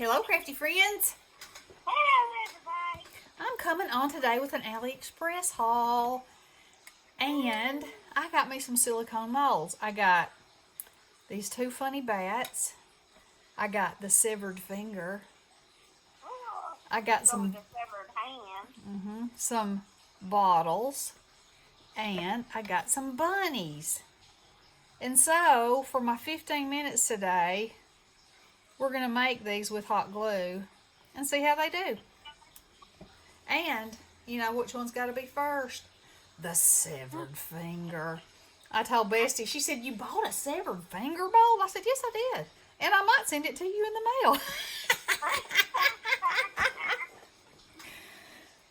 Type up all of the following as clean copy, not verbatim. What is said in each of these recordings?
Hello, crafty friends. Hello, everybody. I'm coming on today with an AliExpress haul, and I got me some silicone molds. I got these two funny bats. I got the severed finger. Oh, I got go with the severed hand. some bottles, and I got some bunnies. And so, for my 15 minutes today, we're going to make these with hot glue and see how they do. And you know which one's got to be first? The severed finger. I told Bestie, she said, "You bought a severed finger mold?" I said, "Yes, I did. And I might send it to you in the mail."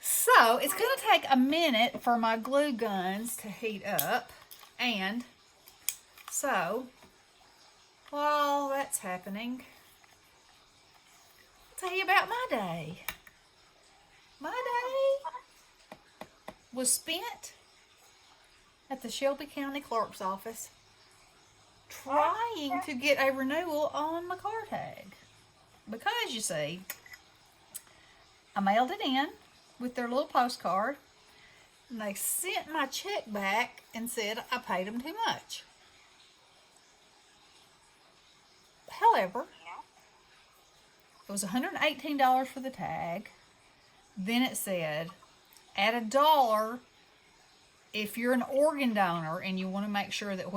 So, it's going to take a minute for my glue guns to heat up. And so, while that's happening, I'll tell you about my day. My day was spent at the Shelby County Clerk's office trying to get a renewal on my car tag. Because, you see, I mailed it in with their little postcard, and they sent my check back and said I paid them too much. However, it was $118 for the tag. Then it said, add $1 if you're an organ donor and you want to make sure that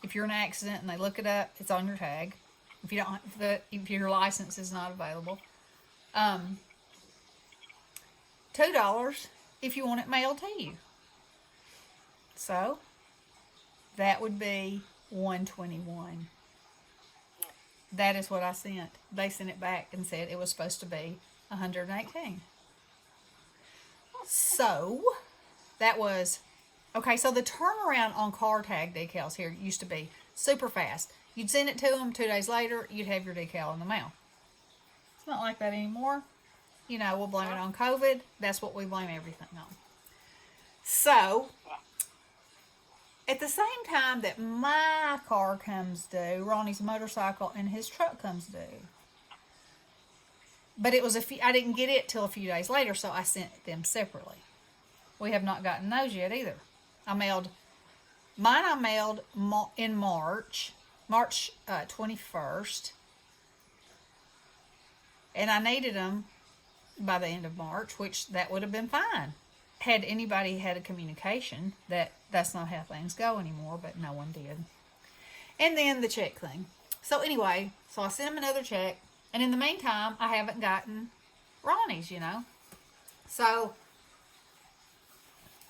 if you're in an accident and they look it up, it's on your tag. If you don't, if your license is not available, $2 if you want it mailed to you. So that would be $121. That is what I sent. They sent it back and said it was supposed to be $118. So that was okay. So the turnaround on car tag decals here used to be super fast. You'd send it to them 2 days later, you'd have your decal in the mail. It's not like that anymore. You know, we'll blame it on COVID. That's what we blame everything on. So at the same time that my car comes due, Ronnie's motorcycle and his truck comes due. But it was I didn't get it till a few days later, so I sent them separately. We have not gotten those yet either. I mailed in March 21st. And I needed them by the end of March, which that would have been fine. Had anybody had a communication that that's not how things go anymore, but no one did. And then the check thing. So anyway, so I sent him another check, and in the meantime, I haven't gotten Ronnie's, you know. So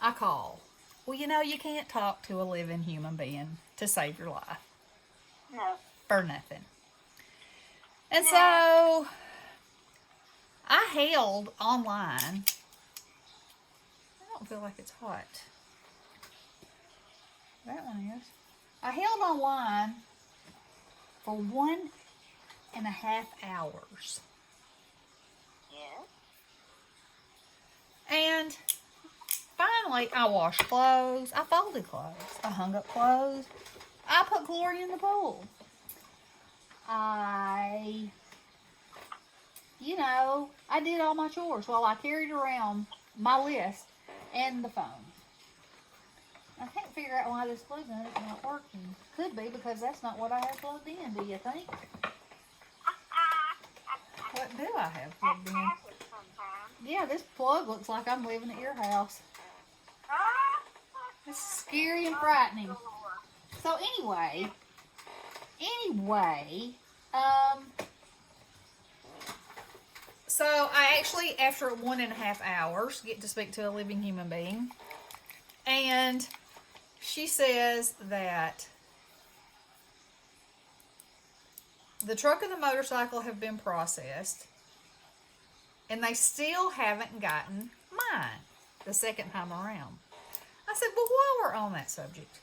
I call. Well, you know, you can't talk to a living human being to save your life. No. For nothing. And so I held online. I don't feel like it's hot. That one is. I held online for 1.5 hours. Yeah. And finally, I washed clothes. I folded clothes. I hung up clothes. I put Gloria in the pool. I did all my chores while I carried around my list and the phone. I can't figure out why this plug gun is not working. Could be because that's not what I have plugged in, do you think? What do I have plugged in? Yeah, this plug looks like I'm living at your house. It's scary and frightening. So anyway, so I actually, after 1.5 hours, get to speak to a living human being. And she says that the truck and the motorcycle have been processed, and they still haven't gotten mine the second time around. I said, well, while we're on that subject,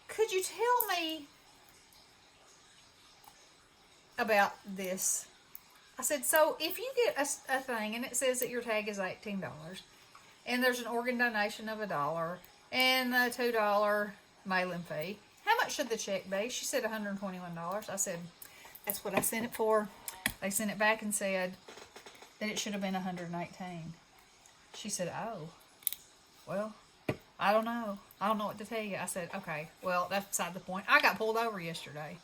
could you tell me about this? I said, so if you get a thing and it says that your tag is $18 and there's an organ donation of $1 and a $2 mailing fee, how much should the check be? She said $121. I said, That's what I sent it for. They sent it back and said that it should have been 118. She said, oh, well, I don't know. I don't know what to tell you. I said, okay, well, that's beside the point. I got pulled over yesterday.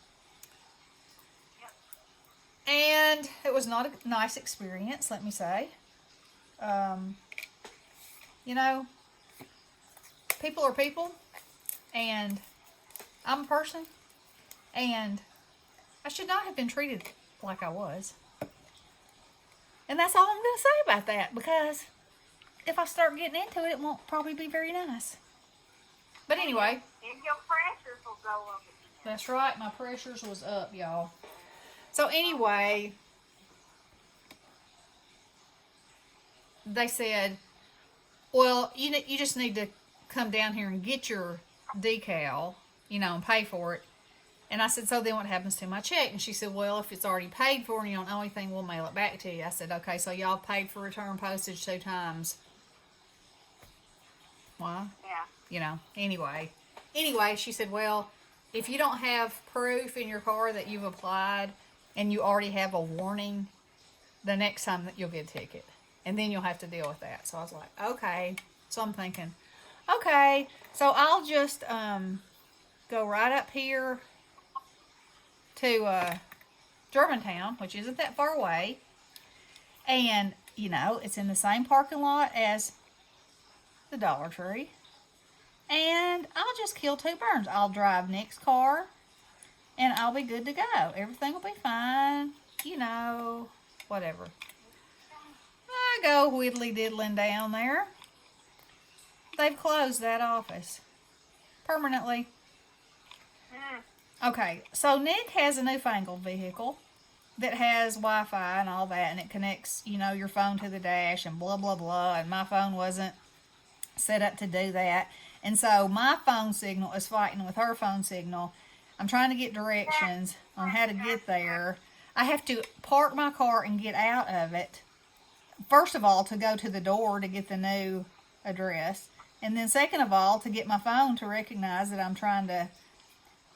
And it was not a nice experience, let me say. You know, people are people, and I'm a person, and I should not have been treated like I was. And that's all I'm going to say about that, because if I start getting into it, it won't probably be very nice. But anyway. And your pressures will go up again. That's right. My pressures was up, y'all. So anyway, they said, well, you just need to come down here and get your decal, and pay for it. And I said, so then what happens to my check? And she said, well, if it's already paid for and you don't know anything, we'll mail it back to you. I said, okay, so y'all paid for return postage 2 times. Why? Yeah. Anyway, she said, well, if you don't have proof in your car that you've applied and you already have a warning, the next time that you'll get a ticket. And then you'll have to deal with that. So I was like, okay. So I'm thinking, okay, so I'll just go right up here to Germantown, which isn't that far away. And, it's in the same parking lot as the Dollar Tree. And I'll just kill 2 birds. I'll drive Nick's car, and I'll be good to go. Everything will be fine. Whatever. I go whittly diddling down there. They've closed that office permanently. Okay, so Nick has a newfangled vehicle that has Wi-Fi and all that, and it connects, your phone to the dash and blah, blah, blah, and my phone wasn't set up to do that. And so my phone signal is fighting with her phone signal. I'm trying to get directions on how to get there. I have to park my car and get out of it. First of all, to go to the door to get the new address. And then second of all, to get my phone to recognize that I'm trying to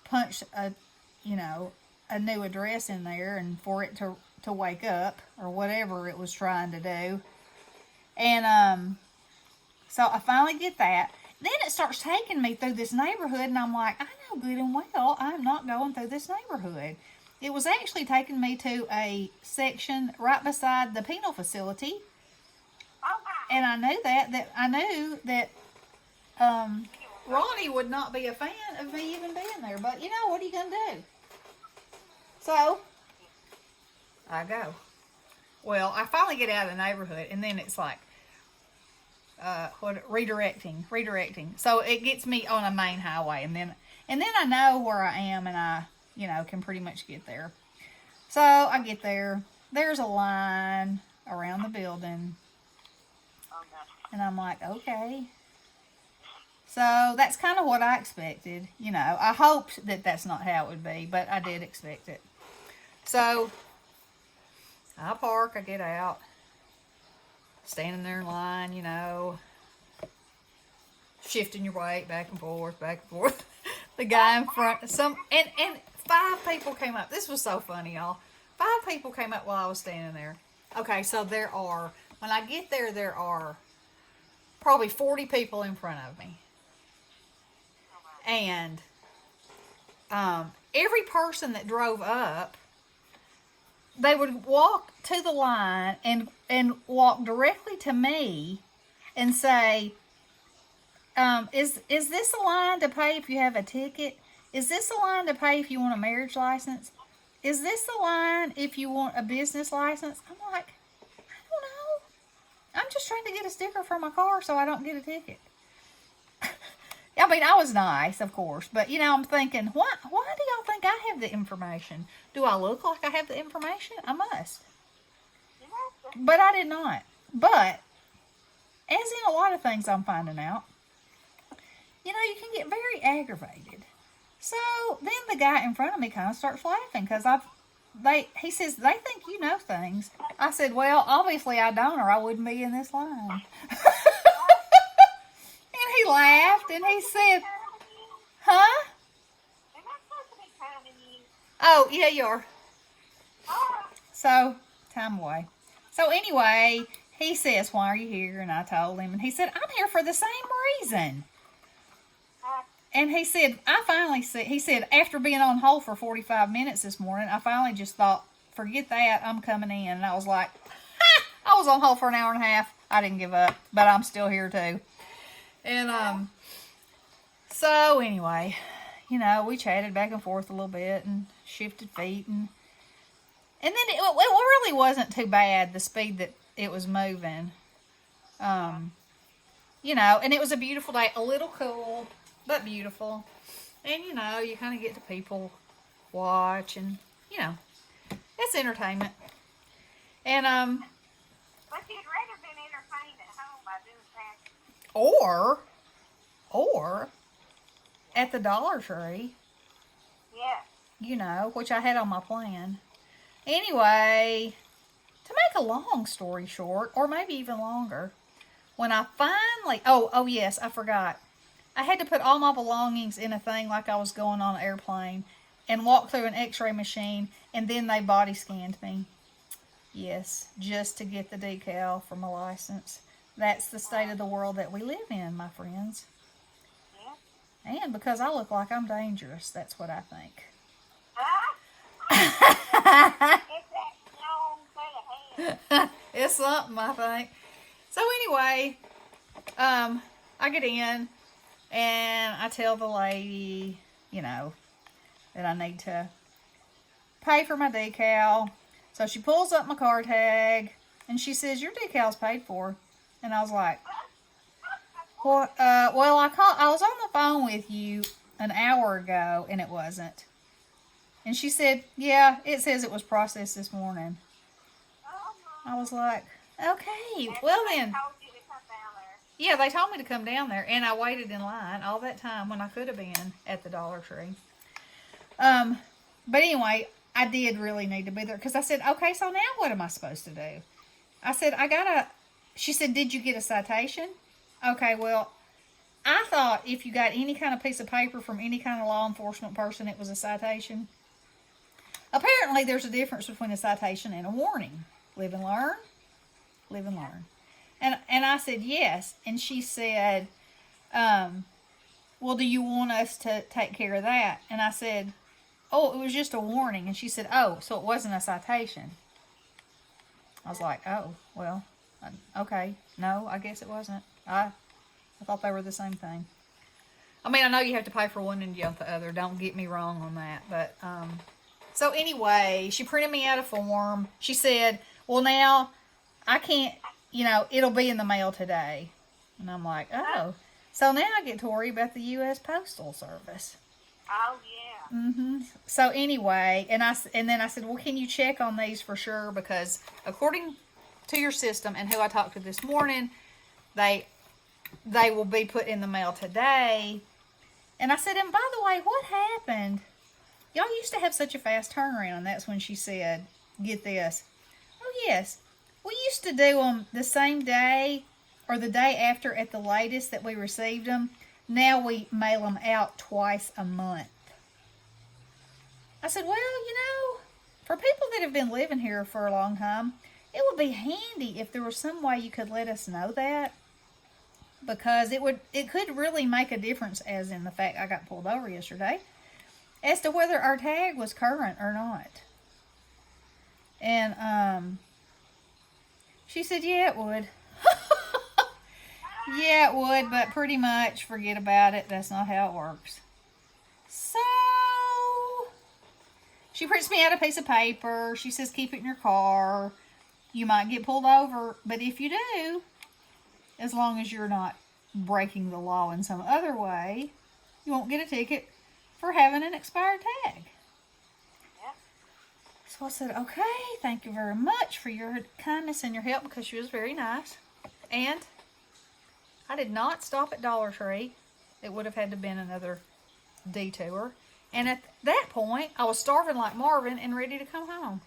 punch a new address in there, and for it to wake up or whatever it was trying to do. And so I finally get that. Then it starts taking me through this neighborhood, and I'm like, I know good and well I'm not going through this neighborhood. It was actually taking me to a section right beside the penal facility. And I knew that Ronnie would not be a fan of me even being there. But, what are you going to do? So, I go. Well, I finally get out of the neighborhood, and then it's like, redirecting. So it gets me on a main highway, and then I know where I am, and I, can pretty much get there. So I get there. There's a line around the building, and I'm like, okay. So that's kind of what I expected. I hoped that that's not how it would be, but I did expect it. So I park, I get out, standing there in line, shifting your weight back and forth. The guy in front, and 5 people came up. This was so funny, y'all. 5 people came up while I was standing there. Okay, so when I get there, there are probably 40 people in front of me. And every person that drove up, they would walk to the line and walk directly to me and say, is this a line to pay if you have a ticket? Is this a line to pay if you want a marriage license? Is this a line if you want a business license? I'm like, I don't know. I'm just trying to get a sticker for my car so I don't get a ticket. I mean, I was nice, of course, but, I'm thinking, why do y'all think I have the information? Do I look like I have the information? I must. But I did not. But, as in a lot of things I'm finding out, you can get very aggravated. So, then the guy in front of me kind of starts laughing, because he says, they think you know things. I said, well, obviously I don't, or I wouldn't be in this line. He laughed and he said, huh? Am I supposed to be timing you? Oh, yeah, you are. So, time away. So anyway, he says, why are you here? And I told him, and he said, I'm here for the same reason. And he said, he said, after being on hold for 45 minutes this morning, I finally just thought, forget that, I'm coming in. And I was like, ha! I was on hold for an hour and a half. I didn't give up, but I'm still here too. And, so anyway, you know, we chatted back and forth a little bit and shifted feet. And then it really wasn't too bad, the speed that it was moving. You know, and it was a beautiful day, a little cool, but beautiful. And, you know, you kind of get to people watch and, you know, it's entertainment. And, But you'd rather been entertained at home by doing that. or at the Dollar Tree, Yeah. you know, which I had on my plan. Anyway, to make a long story short, or maybe even longer, when I finally, oh yes, I forgot. I had to put all my belongings in a thing like I was going on an airplane and walk through an x-ray machine, and then they body scanned me. Yes, just to get the decal for my license. That's the state of the world that we live in, my friends. Yeah. And because I look like I'm dangerous, that's what I think. It's that long set of hands. It's something, I think. So anyway, I get in and I tell the lady, you know, that I need to pay for my decal. So she pulls up my car tag and she says, your decal's paid for. And I was like, well, I was on the phone with you an hour ago and it wasn't. And she said, yeah, it says it was processed this morning. I was like, okay, well then. Told you to come down there. Yeah, they told me to come down there, and I waited in line all that time when I could have been at the Dollar Tree. But anyway, I did really need to be there, because I said, okay, so now what am I supposed to do? I said, she said, did you get a citation? Okay, well, I thought if you got any kind of piece of paper from any kind of law enforcement person, it was a citation. Apparently, there's a difference between a citation and a warning. Live and learn. Live and learn. And I said, yes. And she said, well, do you want us to take care of that? And I said, oh, it was just a warning. And she said, oh, so it wasn't a citation. I was like, oh, well, okay. No, I guess it wasn't. I thought they were the same thing. I mean, I know you have to pay for one and get the other. Don't get me wrong on that. But, so anyway, she printed me out a form. She said, well, now I can't, you know, it'll be in the mail today. And I'm like, oh. So now I get to worry about the U.S. Postal Service. Oh, yeah. Mm-hmm. So anyway, and then I said, well, can you check on these for sure? Because according to your system and who I talked to this morning, they will be put in the mail today. And I said, and by the way, what happened? Y'all used to have such a fast turnaround. And that's when she said, get this. Oh, yes. We used to do them the same day or the day after at the latest that we received them. Now we mail them out twice a month. I said, well, you know, for people that have been living here for a long time, it would be handy if there was some way you could let us know that. Because it could really make a difference, as in the fact I got pulled over yesterday, as to whether our tag was current or not. And she said, yeah, it would. Yeah, it would, but pretty much forget about it. That's not how it works. So, she prints me out a piece of paper. She says, keep it in your car. You might get pulled over, but if you do, as long as you're not breaking the law in some other way, you won't get a ticket for having an expired tag. Yep. So I said, okay, thank you very much for your kindness and your help, because she was very nice. And I did not stop at Dollar Tree. It would have had to been another detour. And at that point, I was starving like Marvin and ready to come home.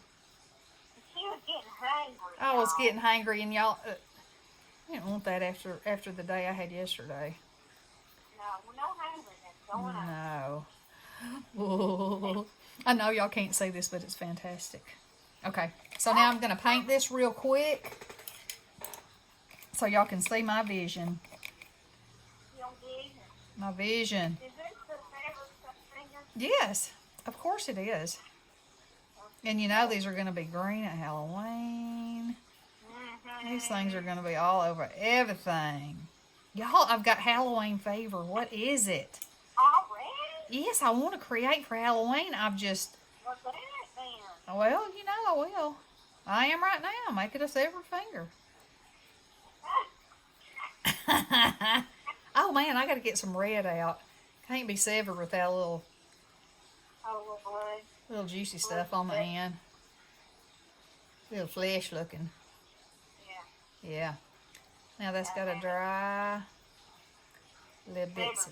She was getting hungry. I was y'all. getting hangry, and y'all, I didn't want that after the day I had yesterday. No hungriness going on. No. Ooh. I know y'all can't see this, but it's fantastic. Okay, so now I'm going to paint this real quick so y'all can see my vision. Your vision. My vision. Is this the favorite finger? Yes, of course it is. And you know these are going to be green at Halloween. These things are going to be all over everything. Y'all, I've got Halloween fever. What is it? Already? Yes, I want to create for Halloween. I've just... What's that then? Well, you know I will. I am right now. Make it a severed finger. Oh, man, I got to get some red out. Can't be severed without a little blood. little juicy stuff on the end. Little flesh looking. Yeah. Yeah. Now that's got to dry. Little bits.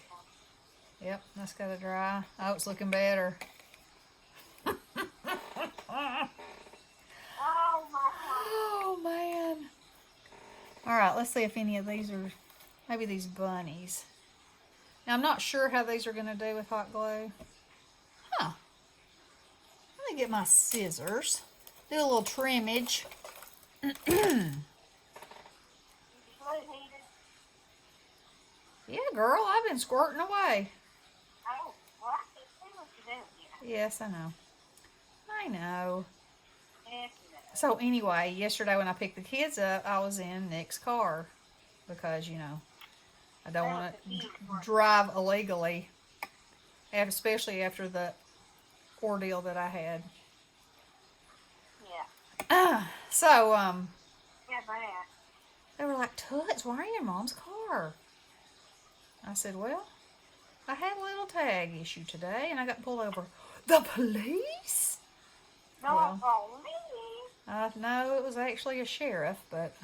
Yep, that's got to dry. Oh, it's looking better. Oh, man. All right, let's see if any of these are, maybe these bunnies. Now, I'm not sure how these are going to do with hot glue. Huh. Let me get my scissors. Do a little trimmage. Yeah, girl, I've been squirting away. Oh, well, I can see what you're doing. Yes, I know. I know. Yes, So anyway, yesterday when I picked the kids up, I was in Nick's car because, you know, I don't want to drive illegally, especially after the ordeal that I had. Yeah. So, Yeah, that. they were like, Toots, why are you in Mom's car? I said, well, I had a little tag issue today and I got pulled over. The police? No, No, it was actually a sheriff, but,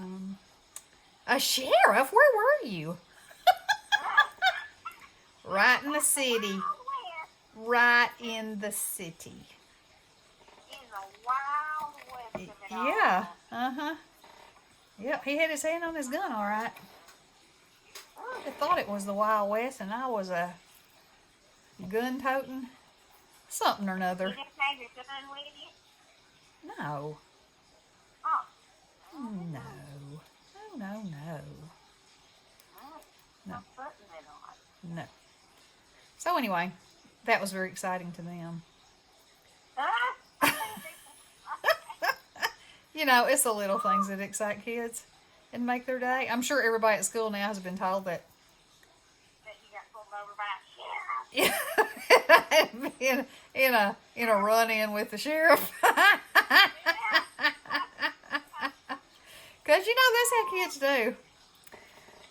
a sheriff? Where were you? Right in the city. Right in the city. In the Wild West of it all. Yeah, Yep, he had his hand on his gun, all right. I thought it was the Wild West, and I was a gun-toting something or another. You didn't have your gun with you? No. Oh. No. No. No. I'm putting it on. No. So anyway, that was very exciting to them. You know, it's the little things that excite kids and make their day. I'm sure everybody at school now has been told that. That you got pulled over by a sheriff. Yeah, in a run-in with the sheriff. Because, you know, that's how kids do.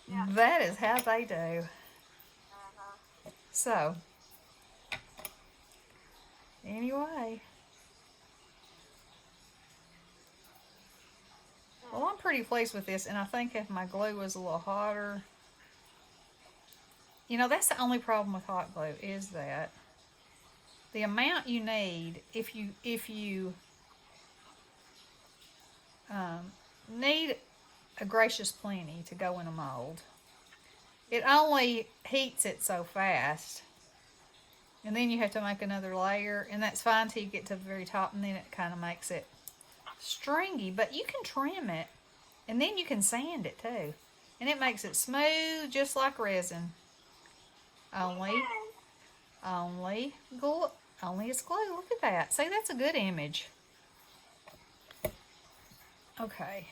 Yeah. That is how they do. Uh-huh. So, anyway. Well, I'm pretty pleased with this, and I think if my glue was a little hotter... You know, that's the only problem with hot glue, is that the amount you need, if you need a gracious plenty to go in a mold, it only heats it so fast. And then you have to make another layer, and that's fine till you get to the very top, and then it kind of makes it stringy. But you can trim it, and then you can sand it too. And it makes it smooth, just like resin. Only it's glue. Look at that. See, that's a good image. Okay.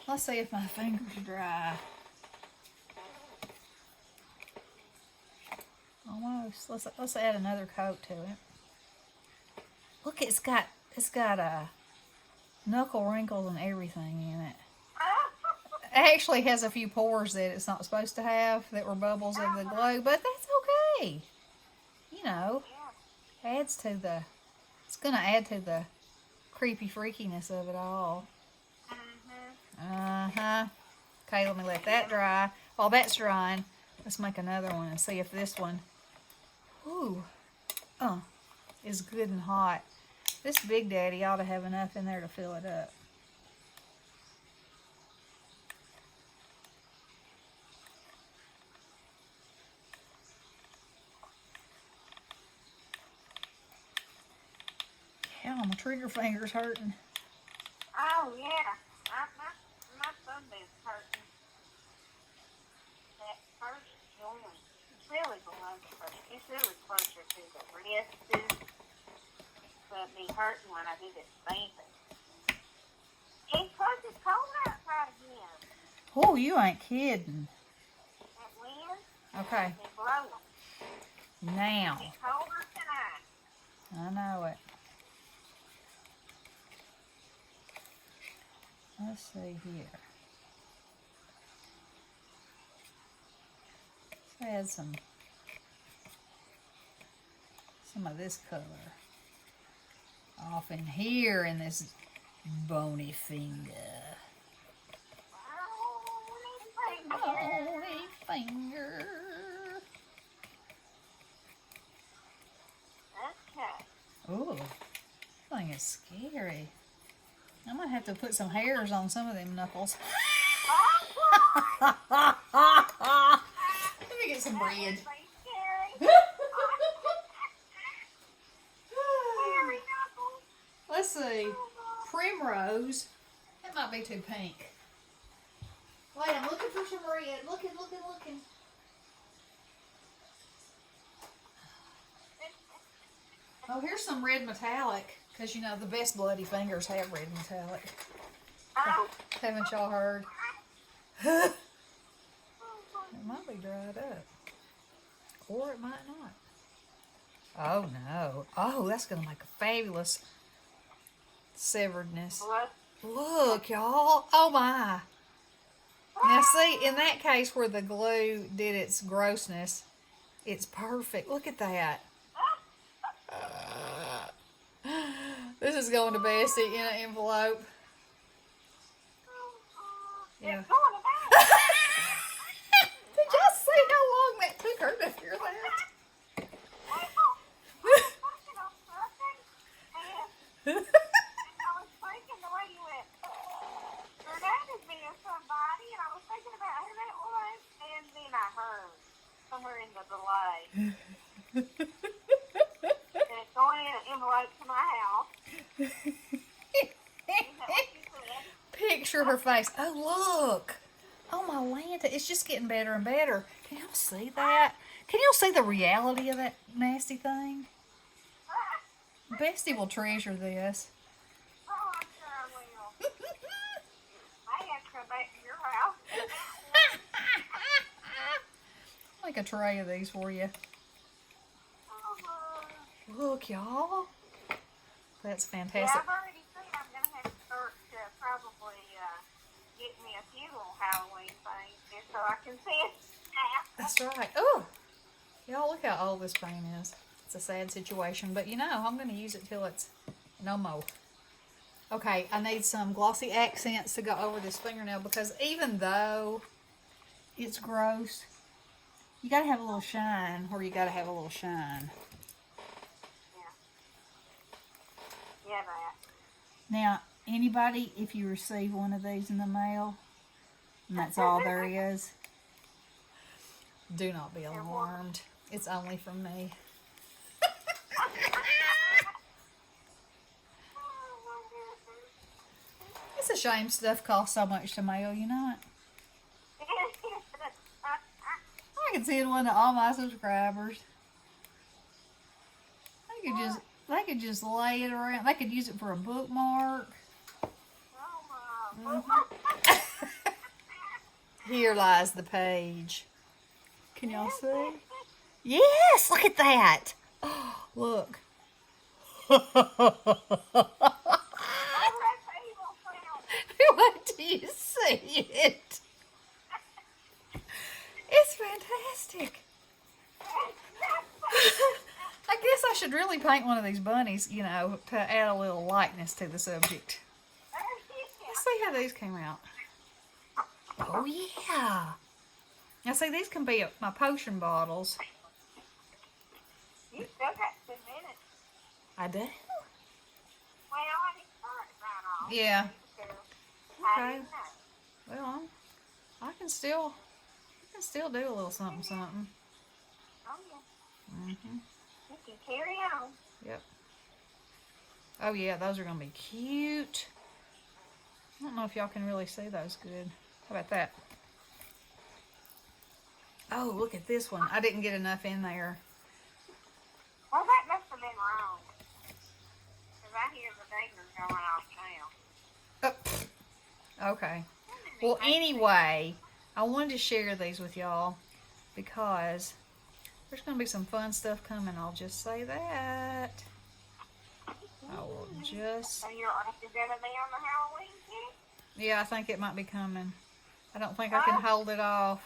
Let's see if my fingers are dry. Almost. Let's add another coat to it. Look, it's got knuckle wrinkles and everything in it. It actually has a few pores that it's not supposed to have that were bubbles of the glue, but that's okay. You know, it's going to add to the creepy freakiness of it all. Okay, let me let that dry. While that's drying, let's make another one and see if this one, is good and hot. This Big Daddy ought to have enough in there to fill it up. Ow, my trigger finger's hurting. Oh, yeah. My thumb is hurting. That first joint. It's really below the first. It's really closer to the wrist. But me hurting when I do this stamping. It's close. It's cold outside again. Oh, you ain't kidding. That wind. Okay. It's blowing. Now. It's colder tonight. I know it. Let's see here. Let's add some of this color off in here in this bony finger. Bony finger. Okay. Ooh, that thing is scary. I might have to put some hairs on some of them knuckles. Let me get some bread. Let's see. Primrose. That might be too pink. Wait, I'm looking for some red. Looking. Oh, here's some red metallic. Because, you know, the best bloody fingers have red metallic. Oh. Haven't y'all heard? It might be dried up. Or it might not. Oh, no. Oh, that's going to make a fabulous severedness. What? Look, y'all. Oh, my. Now, see, in that case where the glue did its grossness, it's perfect. Look at that. This is going to Bessie in an envelope. Yeah. It's going to bed. Did y'all see how long that took her to hear that? I was thinking the way you went, your dad is being somebody, and I was thinking about who that was, and then I heard somewhere in the delay. And it's going in an envelope to my house. Is that what you said? Picture her face. Oh, look. Oh, my Lanta. It's just getting better and better. Can y'all see that? Can y'all see the reality of that nasty thing? Bestie will treasure this. Oh, I'm sure I will. I have to come back to your house. Make a tray of these for you. Look, y'all. That's Yeah, fantastic. I've already said I'm going to have to start probably get me a few little Halloween things just so I can see it. That's right. Oh, y'all, look how old this paint is. It's a sad situation, but you know, I'm going to use it till it's no more. Okay, I need some glossy accents to go over this fingernail because even though it's gross, you got to have a little shine, or you got to have a little shine. Yeah, that. Now, anybody, if you receive one of these in the mail, and that's all there is, do not be alarmed. It's only from me. It's a shame stuff costs so much to mail, you know it? I can send one to all my subscribers. They could just lay it around. They could use it for a bookmark. Here lies the page. Can y'all see? Yes, look at that. Oh, look. What do you see it? It's fantastic. I guess I should really paint one of these bunnies, you know, to add a little lightness to the subject. Let's see how these came out. Oh, yeah. Now, see, these can be my potion bottles. You still got 2 minutes. I do? Well, I didn't start it right off. Yeah. I Okay. didn't know. Well, I can still do a little something, something. Oh, yeah. Mm-hmm. You can carry on. Yep. Oh, yeah, those are going to be cute. I don't know if y'all can really see those good. How about that? Oh, look at this one. I didn't get enough in there. Well, that must have been wrong. Because I hear the neighbors going off now. Oh, okay. Well, anyway, I wanted to share these with y'all because there's going to be some fun stuff coming. I'll just say that. I will just... So you're going to be on the Halloween kit? Yeah, I think it might be coming. I don't think I can hold it off.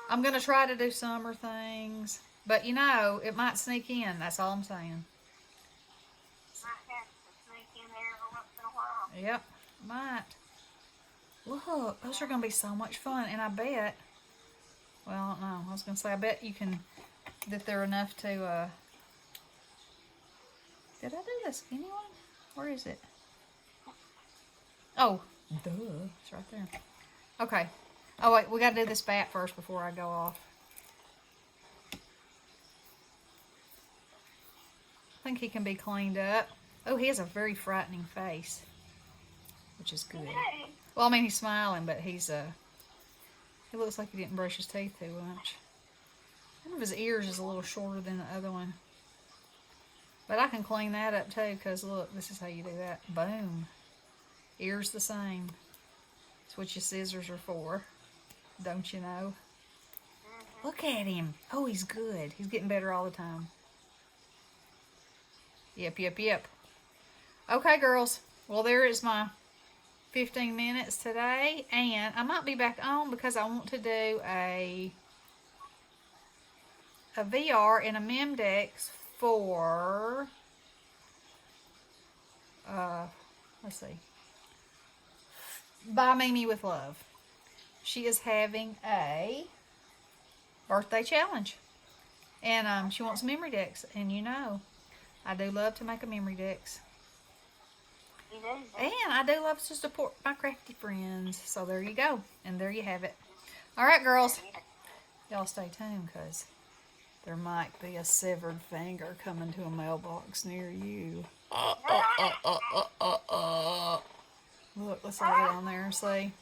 I'm going to try to do summer things. But, you know, it might sneak in. That's all I'm saying. Might have to sneak in there every once in a while. Yep, might. Look, those are going to be so much fun. And I bet, well, I don't know. I was going to say, I bet you can, that they're enough to, did I do the skinny one? Where is it? Oh, duh. It's right there. Okay. Oh, wait. We got to do this bat first before I go off. I think he can be cleaned up. Oh, he has a very frightening face, which is good. Well, I mean, he's smiling, but he's, he looks like he didn't brush his teeth too much. One of his ears is a little shorter than the other one. But I can clean that up too, because look, this is how you do that. Boom. Ears the same. That's what your scissors are for. Don't you know? Look at him. Oh, he's good. He's getting better all the time. Yep, yep, yep. Okay, girls. Well, there is my 15 minutes today. And I might be back on because I want to do a VR and a Memdex for, let's see, By Mimi with Love. She is having a birthday challenge. And she wants memory decks. And you know, I do love to make a memory decks. You do? And I do love to support my crafty friends. So there you go. And there you have it. All right, girls. Y'all stay tuned because there might be a severed finger coming to a mailbox near you. Look, let's lay it on there and see.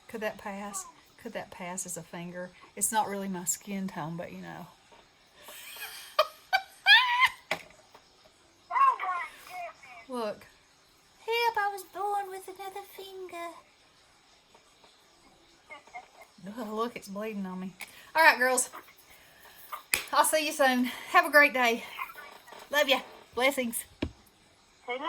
Could that pass? Could that pass as a finger? It's not really my skin tone, but you know. Oh, my goodness. Look. Help, I was born with another finger. Oh, look, it's bleeding on me. All right, girls. I'll see you soon. Have a great day. Love ya. Blessings. Hello.